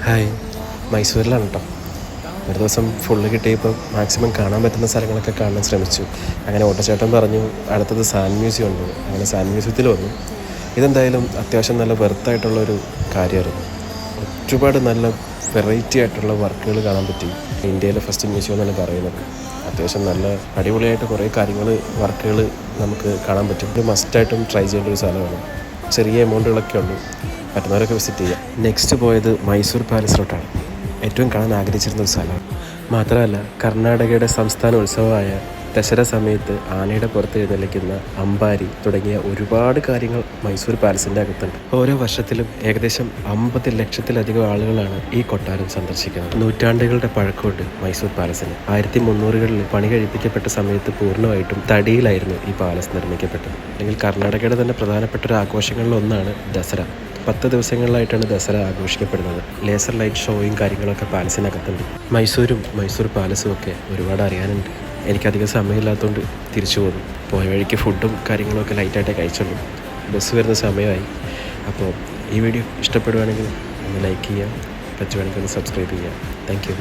Hi, മൈസൂരിലാണ് കേട്ടോ. ഒരു ദിവസം ഫുള്ള് കിട്ടിയപ്പോൾ മാക്സിമം കാണാൻ പറ്റുന്ന സ്ഥലങ്ങളൊക്കെ കാണാൻ ശ്രമിച്ചു. അങ്ങനെ ഓട്ടോച്ചേട്ടൻ പറഞ്ഞു അടുത്തത് സാൻഡ് മ്യൂസിയം ഉണ്ട്. അങ്ങനെ സാൻഡ് മ്യൂസിയത്തിൽ വന്നു. ഇതെന്തായാലും അത്യാവശ്യം നല്ല വെർത്തായിട്ടുള്ളൊരു കാര്യമായിരുന്നു. ഒരുപാട് നല്ല വെറൈറ്റി ആയിട്ടുള്ള വർക്കുകൾ കാണാൻ പറ്റി. ഇന്ത്യയിലെ ഫസ്റ്റ് മ്യൂസിയം എന്നാണ് പറയുന്നത്. അത്യാവശ്യം നല്ല അടിപൊളിയായിട്ട് കുറേ കാര്യങ്ങൾ വർക്കുകൾ നമുക്ക് കാണാൻ പറ്റും. ഒരു മസ്റ്റായിട്ടും ട്രൈ ചെയ്യേണ്ട ഒരു സ്ഥലമാണ്. ചെറിയ എമൗണ്ടുകളൊക്കെ ഉള്ളൂ, പറ്റുന്നവരൊക്കെ വിസിറ്റ് ചെയ്യാം. നെക്സ്റ്റ് പോയത് മൈസൂർ പാലസിലോട്ടാണ്. ഏറ്റവും കാണാൻ ആഗ്രഹിച്ചിരുന്ന ഒരു സ്ഥലമാണ്. മാത്രമല്ല കർണാടകയുടെ സംസ്ഥാന ഉത്സവമായ ദസറ സമയത്ത് ആനയുടെ പുറത്ത് എഴുന്നള്ളിക്കുന്ന അമ്പാരി തുടങ്ങിയ ഒരുപാട് കാര്യങ്ങൾ മൈസൂർ പാലസിൻ്റെ അകത്തുണ്ട്. ഓരോ വർഷത്തിലും ഏകദേശം 50 ലക്ഷത്തിലധികം ആളുകളാണ് ഈ കൊട്ടാരം സന്ദർശിക്കുന്നത്. നൂറ്റാണ്ടുകളുടെ പഴക്കമുണ്ട് മൈസൂർ പാലസിന്. 1300കളിൽ പണി കഴിപ്പിക്കപ്പെട്ട സമയത്ത് പൂർണ്ണമായിട്ടും തടിയിലായിരുന്നു ഈ പാലസ് നിർമ്മിക്കപ്പെട്ടത്. അല്ലെങ്കിൽ കർണാടകയുടെ തന്നെ പ്രധാനപ്പെട്ട ഒരു ആഘോഷങ്ങളിലൊന്നാണ് ദസറ. 10 ദിവസങ്ങളിലായിട്ടാണ് ദസറ ആഘോഷിക്കപ്പെടുന്നത്. ലേസർ ലൈറ്റ് ഷോയും കാര്യങ്ങളൊക്കെ പാലസിനകത്തുണ്ട്. മൈസൂരും മൈസൂർ പാലസും ഒക്കെ ഒരുപാട് അറിയാനുണ്ട്. എനിക്കധികം സമയമില്ലാത്തതുകൊണ്ട് തിരിച്ചു പോകുന്നു. പോയ വഴിക്ക് ഫുഡും കാര്യങ്ങളൊക്കെ ലൈറ്റായിട്ടേ കഴിച്ചുള്ളൂ. ബസ് വരുന്ന സമയമായി. അപ്പോൾ ഈ വീഡിയോ ഇഷ്ടപ്പെടുവാണെങ്കിൽ ഒന്ന് ലൈക്ക് ചെയ്യുക, പറ്റുവാണെങ്കിൽ ഒന്ന് സബ്സ്ക്രൈബ് ചെയ്യുക. Thank you.